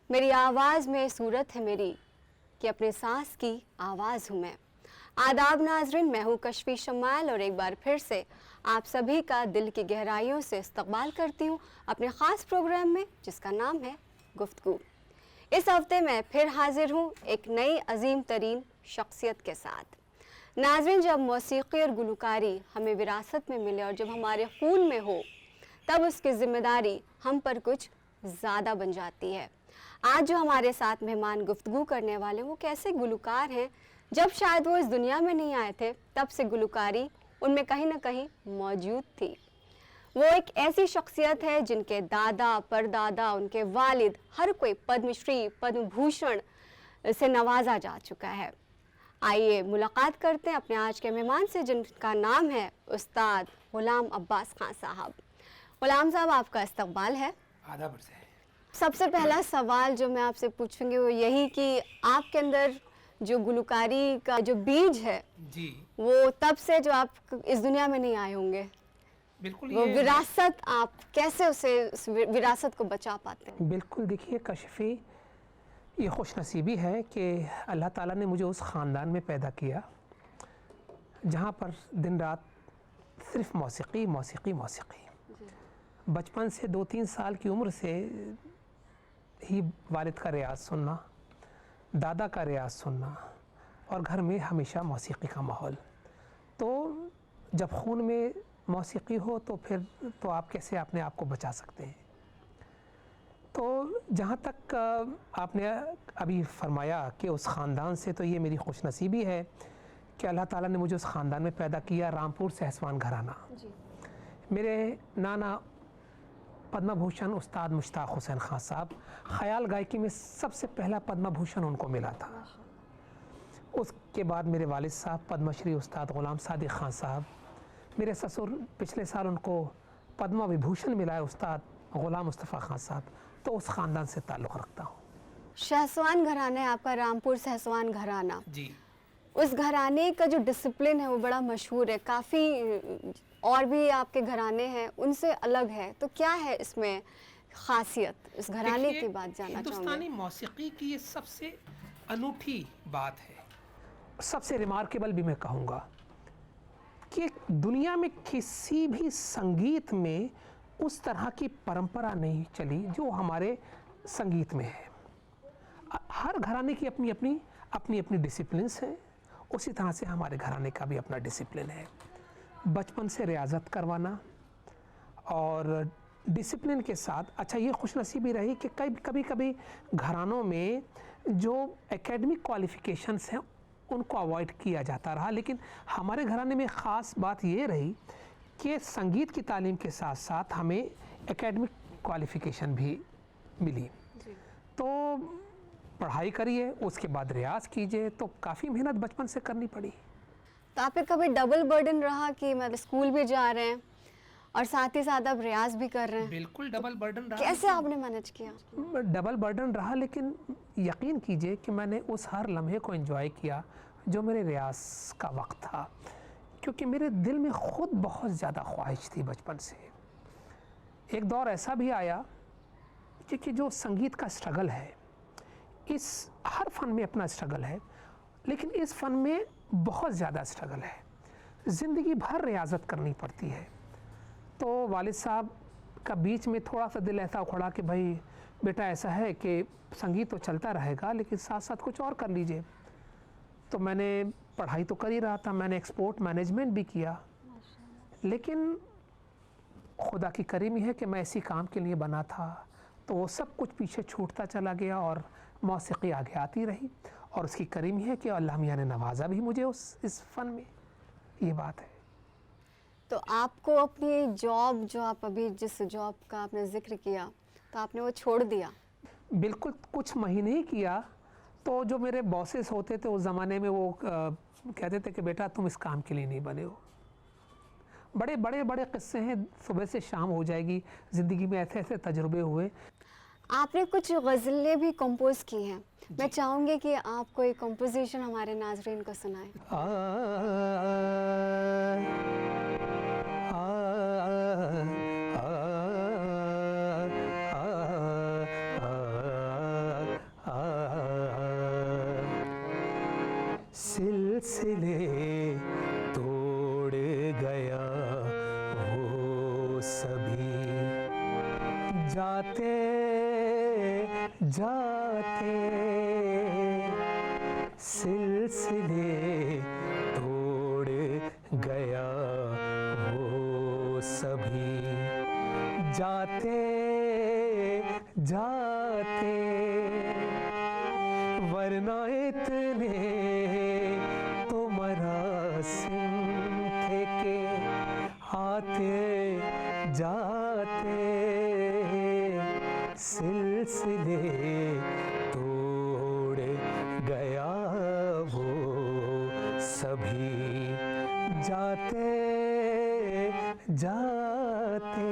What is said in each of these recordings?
मेरी आवाज़ में सूरत है मेरी कि अपने सांस की आवाज़ हूँ मैं। आदाब नाजरीन, मैं हूँ कशफी शमाल और एक बार फिर से आप सभी का दिल की गहराइयों से इस्तकबाल करती हूँ अपने ख़ास प्रोग्राम में जिसका नाम है गुफ्तगू। इस हफ्ते मैं फिर हाजिर हूँ एक नई अजीम तरीन शख्सियत के साथ। नाजरीन, जब मौसीकी और गुलकारी हमें विरासत में मिले और जब हमारे खून में हो तब उसकी ज़िम्मेदारी हम पर कुछ ज़्यादा बन जाती है। आज जो हमारे साथ मेहमान गुफ्तगू करने वाले वो कैसे गुलकार हैं, जब शायद वो इस दुनिया में नहीं आए थे तब से गुलकारी उनमें कहीं ना कहीं मौजूद थी। वो एक ऐसी शख्सियत है जिनके दादा परदादा, उनके वालिद, हर कोई पद्मश्री पद्म भूषण से नवाजा जा चुका है। आइए मुलाकात करते हैं अपने आज के मेहमान से जिनका नाम है उस्ताद गुलाम अब्बास खान साहब। गुलाम साहब, आपका इस्तकबाल है। आदाब से। सबसे पहला सवाल जो मैं आपसे पूछूंगी वो यही कि आपके अंदर जो गुलकारी का जो बीज है जी, वो तब से जो आप इस दुनिया में नहीं आए होंगे, बिल्कुल वो ये विरासत आप कैसे उस विरासत को बचा पाते हैं? बिल्कुल देखिए कशफी, ये खुशनसीबी है कि अल्लाह ताला ने मुझे उस ख़ानदान में पैदा किया जहाँ पर दिन रात सिर्फ मौसीकी मौसीकी मौसीकी। बचपन से 2-3 साल की उम्र से ही वालिद का रियाज सुनना, दादा का रियाज सुनना और घर में हमेशा मौसीकी का माहौल। तो जब खून में मौसीकी हो तो फिर तो आप कैसे अपने आप को बचा सकते हैं। तो जहाँ तक आपने अभी फरमाया कि उस ख़ानदान से, तो ये मेरी खुशनसीबी है कि अल्लाह ताला ने मुझे उस ख़ानदान में पैदा किया। रामपुर सहसवान घराना। मेरे नाना पद्म भूषण उस्ताद मुश्ताक हुसैन खान साहब, ख़याल गायकी में सबसे पहला पद्म भूषण उनको मिला था। उसके बाद मेरे वालिद साहब पद्मश्री उस्ताद ग़ुलाम सादिक खान साहब, मेरे ससुर पिछले साल उनको पद्म विभूषण मिला है उस्ताद ग़ुलाम मुस्तफ़ा खान साहब। तो उस ख़ानदान से ताल्लुक़ रखता हूँ। सहसवान घराना है आपका, रामपुर सहसवान घराना। जी, उस घराने का जो डिसिप्लिन है वो बड़ा मशहूर है, काफ़ी और भी आपके घराने हैं उनसे अलग है। तो क्या है इसमें खासियत, इस घराने की बात जानना चाहूँगी। हिंदुस्तानी मौसीकी की ये सबसे अनूठी बात है, सबसे रिमार्केबल भी मैं कहूँगा कि दुनिया में किसी भी संगीत में उस तरह की परंपरा नहीं चली जो हमारे संगीत में है। हर घराने की अपनी अपनी डिसिप्लिन्स हैं, उसी तरह से हमारे घराने का भी अपना डिसिप्लिन है। बचपन से रियाजत करवाना और डिसिप्लिन के साथ, अच्छा ये खुशनसीबी रही कि कभी घरानों में जो एकेडमिक क्वालिफ़िकेशंस हैं उनको अवॉइड किया जाता रहा, लेकिन हमारे घराने में ख़ास बात ये रही कि संगीत की तालीम के साथ साथ हमें एकेडमिक क्वालिफ़िकेशन भी मिली। तो पढ़ाई करिए, उसके बाद रियाज कीजिए, तो काफ़ी मेहनत बचपन से करनी पड़ी। तो आप पे कभी डबल बर्डन रहा कि मतलब स्कूल भी जा रहे हैं और साथ ही साथ आप रियाज भी कर रहे हैं? बिल्कुल डबल बर्डन रहा। कैसे आपने मैनेज किया? डबल बर्डन रहा, लेकिन यकीन कीजिए कि मैंने उस हर लम्हे को एंजॉय किया जो मेरे रियाज का वक्त था, क्योंकि मेरे दिल में ख़ुद बहुत ज़्यादा ख्वाहिश थी बचपन से। एक दौर ऐसा भी आया कि जो संगीत का स्ट्रगल है, इस हर फ़न में अपना स्ट्रगल है, लेकिन इस फ़न में बहुत ज़्यादा स्ट्रगल है। ज़िंदगी भर रियाजत करनी पड़ती है। तो वालिद साहब का बीच में थोड़ा सा दिल ऐसा उखड़ा कि भाई बेटा ऐसा है कि संगीत तो चलता रहेगा लेकिन साथ साथ कुछ और कर लीजिए। तो मैंने पढ़ाई तो कर ही रहा था, मैंने एक्सपोर्ट मैनेजमेंट भी किया, लेकिन खुदा की करीमी है कि मैं इसी काम के लिए बना था। तो वो सब कुछ पीछे छूटता चला गया और मौसीकी आगे आती रही, और उसकी करीमी है कि अल्लाह मियाँ ने नवाजा भी मुझे इस फ़न में। ये बात है। तो आपको अपनी जॉब, जो आप अभी जिस जॉब का आपने जिक्र किया, तो आपने वो छोड़ दिया? बिल्कुल, कुछ महीने ही किया। तो जो मेरे बॉसेस होते थे उस ज़माने में, वो कहते थे कि बेटा तुम इस काम के लिए नहीं बने हो। बड़े किस्से हैं, सुबह से शाम हो जाएगी, ज़िंदगी में ऐसे ऐसे तजुर्बे हुए। आपने कुछ गज़लें भी कंपोज की हैं, मैं चाहूँगी कि आप कोई कंपोजिशन हमारे नाज़रीन को सुनाएं। सिलसिले तोड़ गया वो सभी, जाते जाते सिलसिले तोड़ गया वो सभी, जाते जाते वरना इतने तो मरासिम थे के आते जाते सिलसिले तोड़ गया वो सभी, जाते जाते।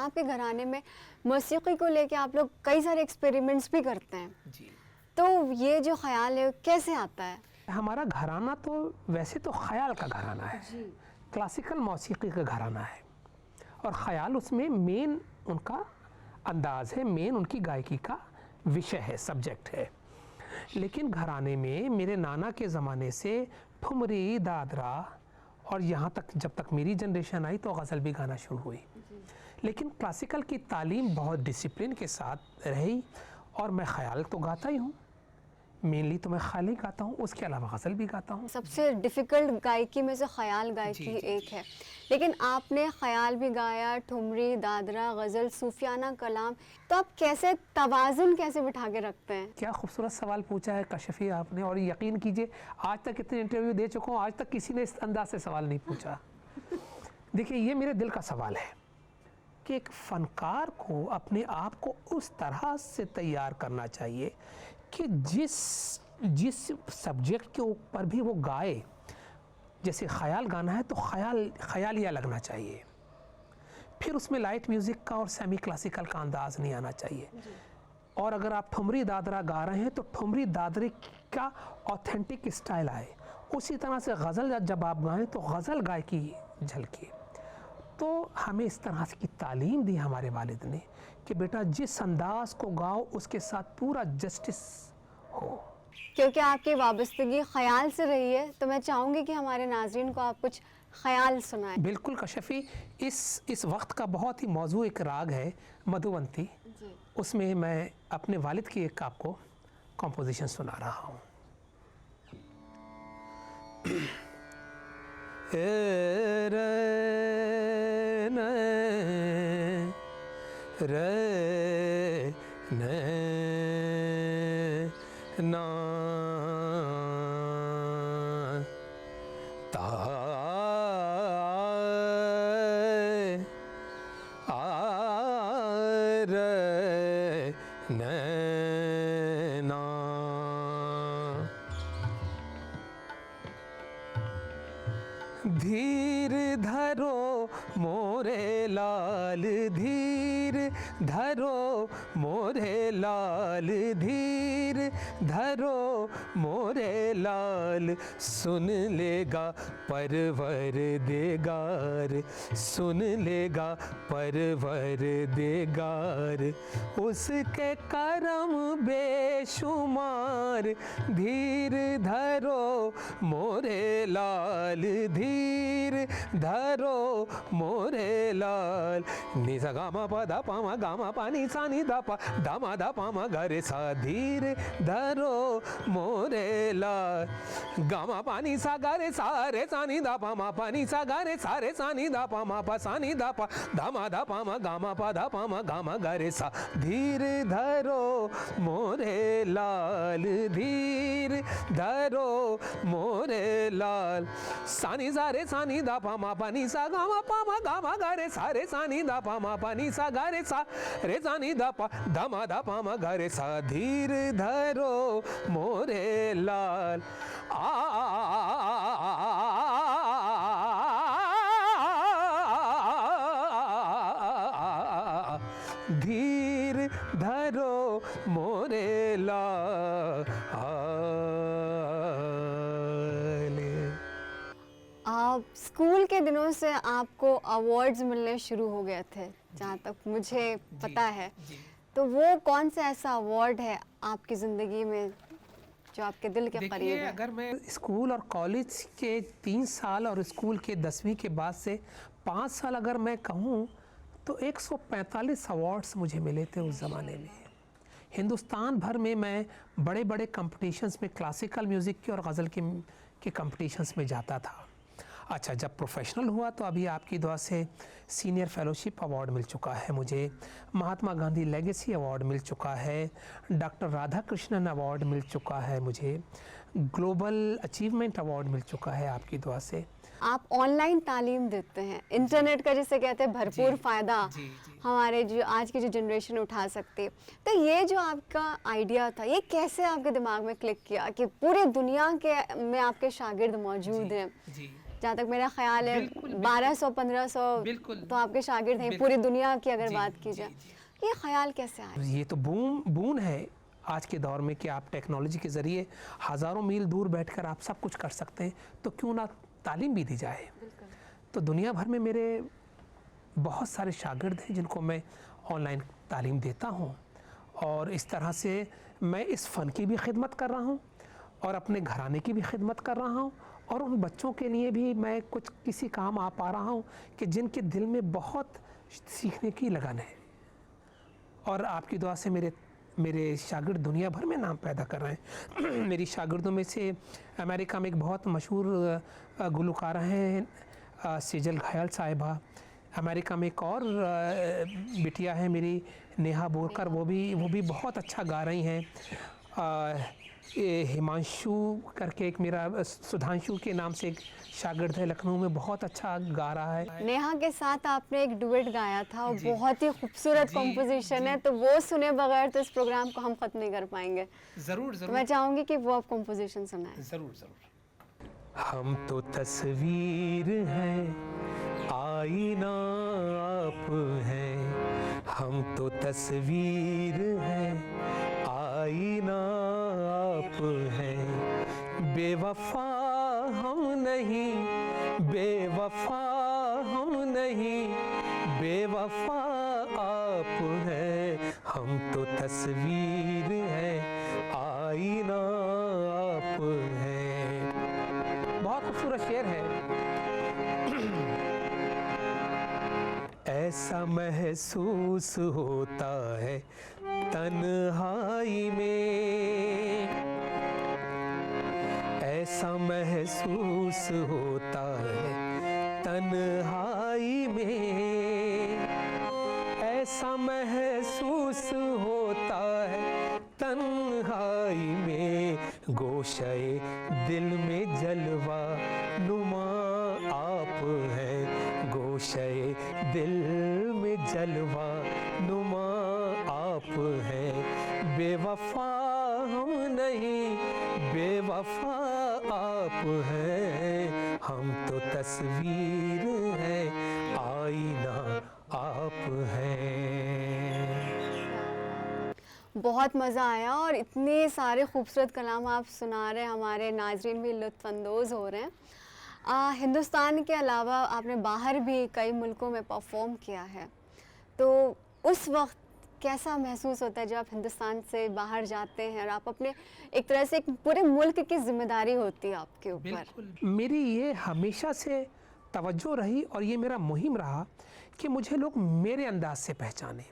आपके घराने में मौसीकी को लेके आप लोग कई सारे एक्सपेरिमेंट्स भी करते हैं जी, तो ये जो ख्याल है कैसे आता है? हमारा घराना तो वैसे तो ख्याल का घराना है, क्लासिकल मौसीकी का घराना है और ख्याल उसमें मेन उनका अंदाज़ है, मेन उनकी गायकी का विषय है, सब्जेक्ट है। लेकिन घराने में मेरे नाना के ज़माने से ठुमरी, दादरा और यहाँ तक जब तक मेरी जनरेशन आई तो गज़ल भी गाना शुरू हुई। लेकिन क्लासिकल की तालीम बहुत डिसिप्लिन के साथ रही और मैं ख्याल तो गाता ही हूँ, मेनली तो मैं ख्याल ही गाता हूँ, उसके अलावा गज़ल भी गाता हूँ। सबसे डिफ़िकल्ट गायकी में से ख्याल गायकी जी, जी, एक है, लेकिन आपने ख्याल भी गाया, ठुमरी, दादरा, गज़ल, सूफियाना कलाम, तो आप कैसे तवाज़ुन कैसे बिठा के रखते हैं? क्या खूबसूरत सवाल पूछा है कशफी आपने, और यकीन कीजिए आज तक इतने इंटरव्यू दे चुका हूँ, आज तक किसी ने इस अंदाज से सवाल नहीं पूछा। देखिए ये मेरे दिल का सवाल है कि एक फ़नकार को अपने आप को उस तरह से तैयार करना चाहिए कि जिस सब्जेक्ट के ऊपर भी वो गाए, जैसे ख्याल गाना है तो ख्यालिया लगना चाहिए, फिर उसमें लाइट म्यूज़िक का और सेमी क्लासिकल का अंदाज़ नहीं आना चाहिए। और अगर आप ठुमरी दादरा गा रहे हैं तो ठुमरी दादरे का ऑथेंटिक स्टाइल आए, उसी तरह से गज़ल जब आप गाएं तो गज़ल गायकी झलके। तो हमें इस तरह की तालीम दी हमारे वालिद ने कि बेटा जिस अंदाज़ को गाओ उसके साथ पूरा जस्टिस हो। क्योंकि आपकी वाबस्तगी ख्याल से रही है तो मैं चाहूँगी कि हमारे नाज़रीन को आप कुछ ख्याल सुनाएं। बिल्कुल कशफी, इस वक्त का बहुत ही मौजू एक राग है मधुवंती, उसमें मैं अपने वालिद की एक आपको कॉम्पोजिशन सुना रहा हूँ। रे ना ता रे ना धीर धरो मोरे लाल, धीर धरो मोरे लाल, धीर धरो मोरे लाल, सुन लेगा परवर देगार, सुन लेगा परवर देगार, उसके करम बेशुमार, धीर धरो मोरे लाल, धीर धरो मोरे लाल। निसा गामा पा दा पा मा गामा पा नि सा नि दा पा दा मा गा रे सा, धीर धरो मोरे लाल, गामा पा नि सा गा रे सा नि दा पा मा पा नि सा गा रे सा नि दा पा मा पा सा नि दा पा दा मा गामा पा दा पा मा गामा गा रे सा, धीर धरो मोरे लाल, धीर धरो मोरे लाल, सा नि दा पा मा पा नि सा गा मा गा रे सा नि दा पा मा पा नि सा गा रे सा नि दा पा मा गा रे सा, धीर धरो मोरे लाल। धीर धरो मोरे लाल। आप स्कूल के दिनों से आपको अवार्ड्स मिलने शुरू हो गए थे, जहाँ तक मुझे पता है, तो वो कौन सा ऐसा अवार्ड है आपकी ज़िंदगी में जो आपके दिल के करीब देखिए, है? अगर मैं स्कूल और कॉलेज के 3 साल और स्कूल के 10वीं के बाद से 5 साल अगर मैं कहूँ तो 145 अवार्ड्स मुझे मिले थे उस ज़माने में। हिंदुस्तान भर में मैं बड़े बड़े कंपटीशंस में क्लासिकल म्यूज़िक के और गज़ल के कंपटीशंस में जाता था। अच्छा, जब प्रोफेशनल हुआ तो अभी आपकी दुआ से सीनियर फेलोशिप अवार्ड मिल चुका है मुझे, महात्मा गांधी लेगेसी अवार्ड मिल चुका है, डॉक्टर राधा कृष्णन अवार्ड मिल चुका है मुझे, ग्लोबल अचीवमेंट अवार्ड मिल चुका है आपकी दुआ से। आप ऑनलाइन तालीम देते हैं, इंटरनेट का जिसे कहते हैं भरपूर फ़ायदा हमारे जो आज की जो जनरेशन उठा सकती है। तो ये जो आपका आइडिया था, ये कैसे आपके दिमाग में क्लिक किया कि पूरे दुनिया के में आपके शागिर्द मौजूद हैं? जहाँ तक मेरा ख्याल है 1200-1500 तो आपके शागिर्द हैं पूरी दुनिया की अगर बात की जाए। ये ख्याल कैसे आया? ये तो बून है आज के दौर में कि आप टेक्नोलॉजी के ज़रिए हज़ारों मील दूर बैठकर आप सब कुछ कर सकते हैं, तो क्यों ना तालीम भी दी जाए। तो दुनिया भर में मेरे बहुत सारे शागिर्द हैं जिनको मैं ऑनलाइन तालीम देता हूँ, और इस तरह से मैं इस फ़न की भी खिदमत कर रहा हूँ और अपने घराने की भी खिदमत कर रहा हूँ, और उन बच्चों के लिए भी मैं कुछ किसी काम आ पा रहा हूँ कि जिनके दिल में बहुत सीखने की लगन है। और आपकी दुआ से मेरे शागिर्द दुनिया भर में नाम पैदा कर रहे हैं। मेरी शागिर्दों में से अमेरिका में एक बहुत मशहूर गुलकारा हैं सेजल घायल साहिबा, अमेरिका में एक और बिटिया है मेरी नेहा बोरकर, वो भी बहुत अच्छा गा रही हैं। हिमांशु करके एक मेरा सुधांशु के नाम से एक शागिर्द है लखनऊ में, बहुत अच्छा गा रहा है। नेहा के साथ आपने एक डुएट गाया था और बहुत ही खूबसूरत कॉम्पोजिशन है, तो वो सुने बगैर तो इस प्रोग्राम को हम खत्म नहीं कर पाएंगे। ज़रूर तो मैं चाहूँगी कि वो आप कॉम्पोजिशन सुनाएं। ज़रूर। हम तो तस्वीर हैं, आईना आप हैं, हम तो तस्वीर हैं, आईना आप हैं, बेवफा हम नहीं, बेवफा हम नहीं, बेवफा आप हैं, हम तो तस्वीर हैं, आईना आप हैं। बहुत खूबसूरत शेर है। ऐसा महसूस होता है तन्हाई में, ऐसा महसूस होता है तन्हाई में, ऐसा महसूस होता है तन्हाई में, गोशे दिल में जलवा नुमा आप हैं, गोशे दिल में जलवा नुमा आप हैं, बेवफा हम नहीं, बेवफा आप हैं, हम तो तस्वीर हैं, आईना आप हैं। बहुत मज़ा आया और इतने सारे खूबसूरत कलाम आप सुना रहे हैं, हमारे नाजरीन भी लुत्फ़अंदोज़ हो रहे हैं। हिंदुस्तान के अलावा आपने बाहर भी कई मुल्कों में परफॉर्म किया है, तो उस वक्त कैसा महसूस होता है जब आप हिंदुस्तान से बाहर जाते हैं और आप अपने एक तरह से एक पूरे मुल्क की जिम्मेदारी होती है आपके ऊपर? मेरी ये हमेशा से तवज्जो रही और ये मेरा मुहिम रहा कि मुझे लोग मेरे अंदाज से पहचाने।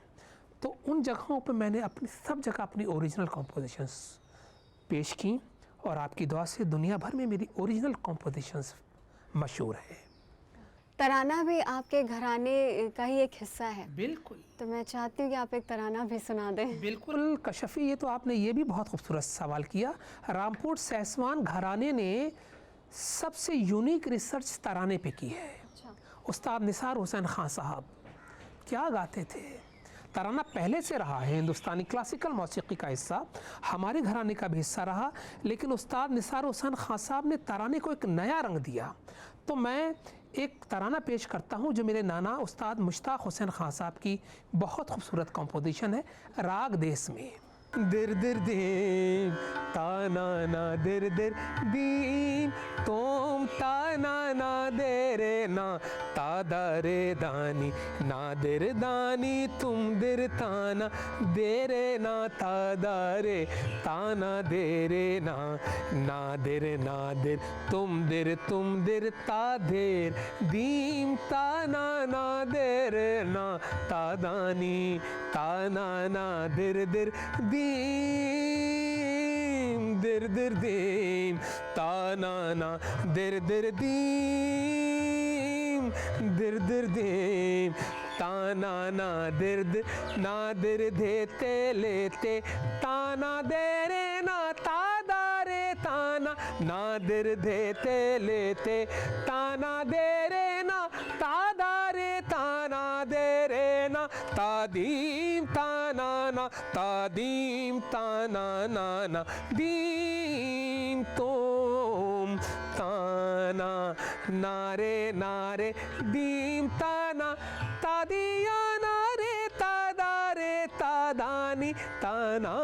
तो उन जगहों पर मैंने सब जगह अपनी ओरिजिनल कॉम्पोजिशंस पेश की, और आपकी दुआ से दुनिया भर में मेरी ओरिजिनल कॉम्पोजिशंस मशहूर है। तराना भी आपके घराने का ही एक हिस्सा है। बिल्कुल। तो मैं चाहती हूँ कि आप एक तराना भी सुना दें। बिल्कुल कशफी, ये तो आपने ये भी बहुत खूबसूरत सवाल किया। रामपुर सैसवान घराने ने सबसे यूनिक रिसर्च तराने पे की है। उस्ताद निसार हुसैन खान साहब क्या गाते थे। तराना पहले से रहा है हिंदुस्तानी क्लासिकल मौसीकी का हिस्सा, हमारे घराने का भी हिस्सा रहा, लेकिन उस्ताद निसार हुसैन खान साहब ने तराने को एक नया रंग दिया। तो मैं एक तराना पेश करता हूँ जो मेरे नाना उस्ताद मुश्ताक हुसैन खान साहब की बहुत खूबसूरत कंपोजिशन है, राग देश में। दिर दिर दीम ताना ना दिर दिर दीम तो तोम ताना ना दे रे ना तादा रे दानी ना देर दानी तुम दिर ताना दे रे ना तादा रे ताना दे रे ना ना दिर तुम दिर ता देर दीम ताना ना देर ना तादानी ताना ना दिर दीम दिर दीम ताना ना दिर दीम दिर दीम ताना ना दिर ना दिर देते लेते ताना दे रे ना तादा रे ताना ना दिर देते लेते ताना दे रे ना तादा रे ताना दे रे ना तादीम ताना ना तादीम ताना ना ना दीम तोम ताना नारे नारे दीम ताना तादिया नारे तादा रे तादानी ताना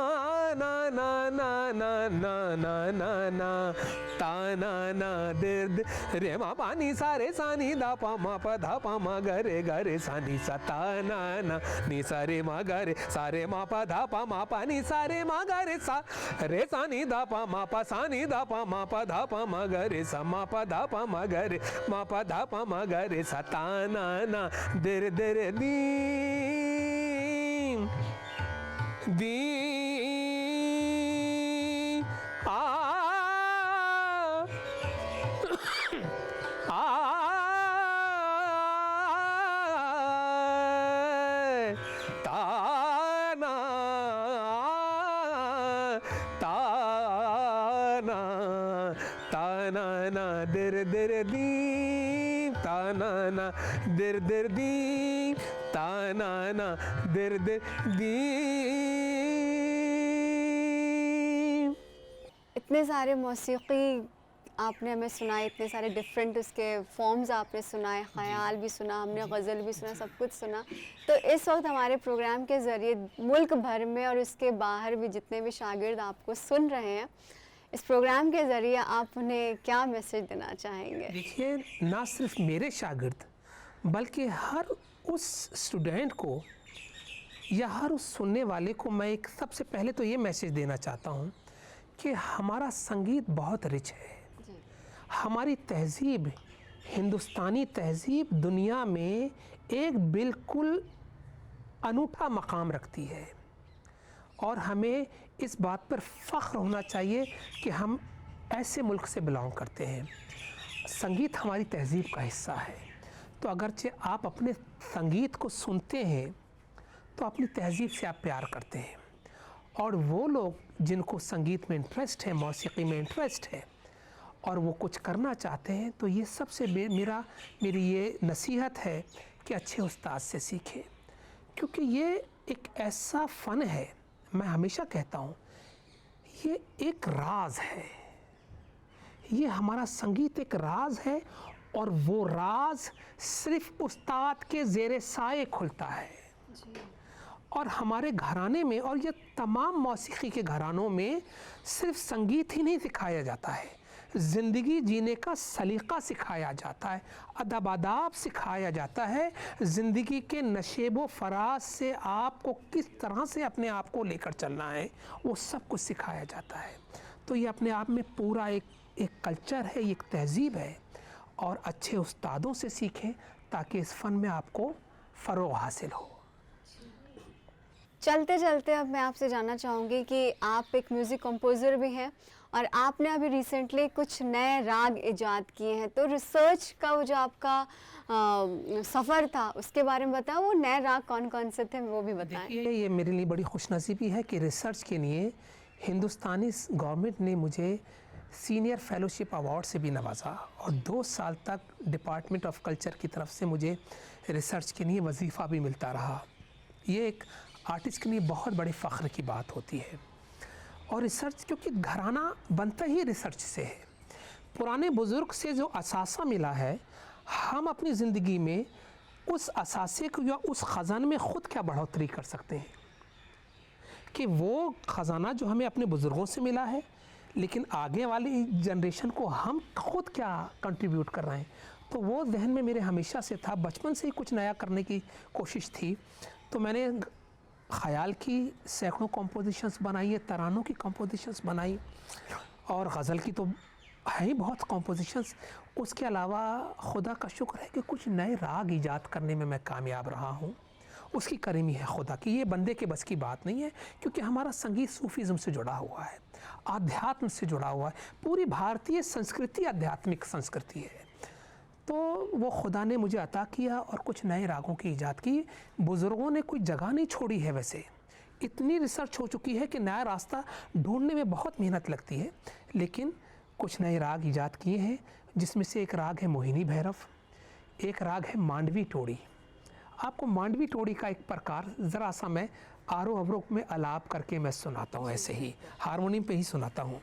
ना ना ना ना ना ना ना ना ताना ना दिर्द रे मा पानी सारे सानी दा पा मा प धा पा मा गरे गरे सानी सा ताना ना नी सारे मा गरे सारे मा पा धा पा मा पानी सारे मा गरे सा रे सानी दा पा मा पा सानी दा पा मा पा धा पा मा गरे सा मा पा धा पा मा गरे मा पा धा पा मा गरे सा ताना ना दिर दिर दीम दी आ ताना ताना ताना ना दिर दीम ताना ना दिर दीम ताना ना दिर दीम। इतने सारे मौसीकी आपने हमें सुनाए, इतने सारे डिफरेंट उसके फॉर्म्स आपने सुनाए, ख़याल भी सुना हमने, गज़ल भी सुना, सब कुछ सुना। तो इस वक्त हमारे प्रोग्राम के ज़रिए मुल्क भर में और उसके बाहर भी जितने भी शागिर्द आपको सुन रहे हैं, इस प्रोग्राम के ज़रिए आप उन्हें क्या मैसेज देना चाहेंगे? देखिए, ना सिर्फ मेरे शागिर्द बल्कि हर उस स्टूडेंट को या हर उस सुनने वाले को मैं एक सबसे पहले तो ये मैसेज देना चाहता हूँ कि हमारा संगीत बहुत रिच है। हमारी तहज़ीब, हिंदुस्तानी तहज़ीब दुनिया में एक बिल्कुल अनूठा मकाम रखती है और हमें इस बात पर फ़ख्र होना चाहिए कि हम ऐसे मुल्क से बिलोंग करते हैं। संगीत हमारी तहज़ीब का हिस्सा है, तो अगरचे आप अपने संगीत को सुनते हैं तो अपनी तहज़ीब से आप प्यार करते हैं। और वो लोग जिनको संगीत में इंटरेस्ट है, मौसीकी में इंटरेस्ट है और वो कुछ करना चाहते हैं, तो ये सबसे मेरी ये नसीहत है कि अच्छे उस्ताद से सीखें, क्योंकि ये एक ऐसा फ़न है, मैं हमेशा कहता हूँ ये एक राज है। ये हमारा संगीत एक राज है और वो राज सिर्फ उस्ताद के ज़ेरे साए खुलता है। और हमारे घराने में और ये तमाम मौसीकी के घरानों में सिर्फ संगीत ही नहीं सिखाया जाता है, ज़िंदगी जीने का सलीक़ा सिखाया जाता है, अदब आदाब सिखाया जाता है, ज़िंदगी के नशेब व फराज से आपको किस तरह से अपने आप को लेकर चलना है वो सब कुछ सिखाया जाता है। तो ये अपने आप में पूरा एक कल्चर है, एक तहज़ीब है और अच्छे उस्तादों से सीखें ताकि इस फ़न में आपको फ़रोग़ हासिल हो। चलते चलते अब मैं आपसे जानना चाहूँगी कि आप एक म्यूज़िक कंपोज़र भी हैं और आपने अभी रिसेंटली कुछ नए राग इजाद किए हैं, तो रिसर्च का वो जो आपका सफ़र था उसके बारे में बताओ, वो नए राग कौन कौन से थे वो भी बताएं। ये मेरे लिए बड़ी खुशनसीबी है कि रिसर्च के लिए हिंदुस्तानी गवर्नमेंट ने मुझे सीनियर फेलोशिप अवार्ड से भी नवाजा और 2 साल तक डिपार्टमेंट ऑफ कल्चर की तरफ से मुझे रिसर्च के लिए वजीफ़ा भी मिलता रहा। ये एक आर्टिस्ट के लिए बहुत बड़े फ़ख्र की बात होती है। और रिसर्च, क्योंकि घराना बनता ही रिसर्च से है, पुराने बुज़ुर्ग से जो असासा मिला है, हम अपनी ज़िंदगी में उस असासे को या उस ख़जाने में ख़ुद क्या बढ़ोतरी कर सकते हैं कि वो ख़जाना जो हमें अपने बुज़ुर्गों से मिला है, लेकिन आगे वाली जनरेशन को हम खुद क्या कंट्रीब्यूट कर रहे हैं, तो वो जहन में मेरे हमेशा से था। बचपन से ही कुछ नया करने की कोशिश थी। तो मैंने ख़याल की सैकड़ों कंपोजिशंस बनाई है, तरानों की कंपोजिशंस बनाई, और गज़ल की तो है ही बहुत कंपोजिशंस। उसके अलावा खुदा का शुक्र है कि कुछ नए राग ईजाद करने में मैं कामयाब रहा हूँ। उसकी करीमी है खुदा की, ये बंदे के बस की बात नहीं है, क्योंकि हमारा संगीत सूफीज़म से जुड़ा हुआ है, आध्यात्म से जुड़ा हुआ है। पूरी भारतीय संस्कृति आध्यात्मिक संस्कृति है। तो वो खुदा ने मुझे अता किया और कुछ नए रागों की ईजाद की। बुज़ुर्गों ने कोई जगह नहीं छोड़ी है। वैसे इतनी रिसर्च हो चुकी है कि नया रास्ता ढूंढने में बहुत मेहनत लगती है, लेकिन कुछ नए राग ईजाद किए हैं, जिसमें से एक राग है मोहिनी भैरव, एक राग है मांडवी टोड़ी। आपको मांडवी टोड़ी का एक प्रकार ज़रा सा मैं आरोह अवरोह में आलाप करके मैं सुनाता हूँ, ऐसे ही हारमोनियम पे ही सुनाता हूँ।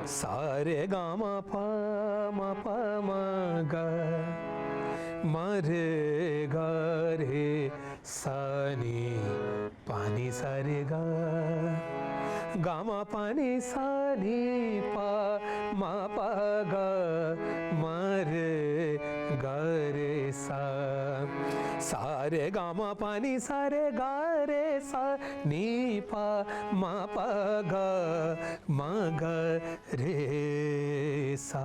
सारे गामा पा मा पा मा गा मा रे गा रे सा नी पानी सारे गा गामा पानी सा नी पा मा पा गा मा रे गा रे सा सारे गामा पानी सारे गा रे सा नी पा मा पा गा मा गा रे सा।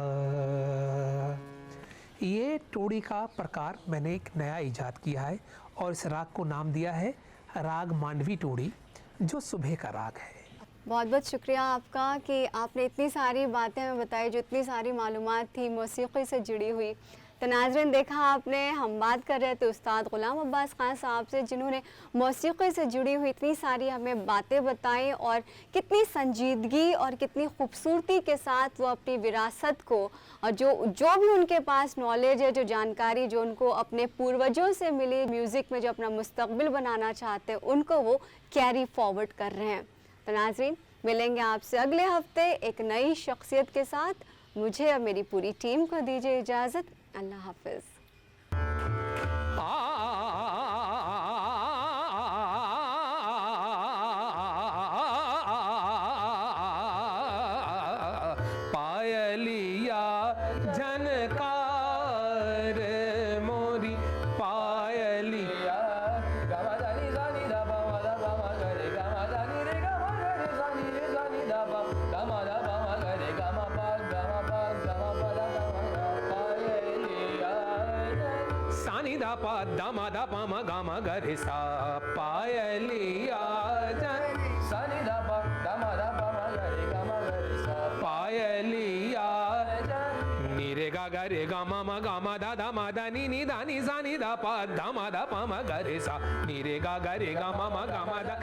ये टोड़ी का प्रकार मैंने एक नया ईजाद किया है और इस राग को नाम दिया है राग मांडवी टोड़ी, जो सुबह का राग है। बहुत बहुत शुक्रिया आपका कि आपने इतनी सारी बातें हमें बताई, जो इतनी सारी मालूमात थी मौसीक़ी से जुड़ी हुई। तो नाज़रीन, देखा आपने, हम बात कर रहे थे उस्ताद ग़ुलाम अब्बास ख़ान साहब से, जिन्होंने मौसीक़ी से जुड़ी हुई इतनी सारी हमें बातें बताई और कितनी संजीदगी और कितनी खूबसूरती के साथ वो अपनी विरासत को और जो भी उनके पास नॉलेज है, जो जानकारी जो उनको अपने पूर्वजों से मिली, म्यूज़िक में जो अपना मुस्तक़बिल बनाना चाहते हैं, उनको वो कैरी फॉरवर्ड कर रहे हैं। तो नाज़रीन, मिलेंगे आपसे अगले हफ्ते एक नई शख्सियत के साथ। मुझे और मेरी पूरी टीम को दीजिए इजाज़त। अल्लाह हाफ़िज़। पायलिया झनकार मोरी पायलिया सानी दा पा दामा दा पा मा गा मा गा रे सा पायलिया सानी दा पा दामा दा पा मा गा रे गा मा गा रे सा पायलिया नी रे गा गा रे गा मा दा दा मा दा नी दा नी सा नी दा पा दामा दा पा मा गा रे सा नी रे गा गा रे गा मा गा मा दा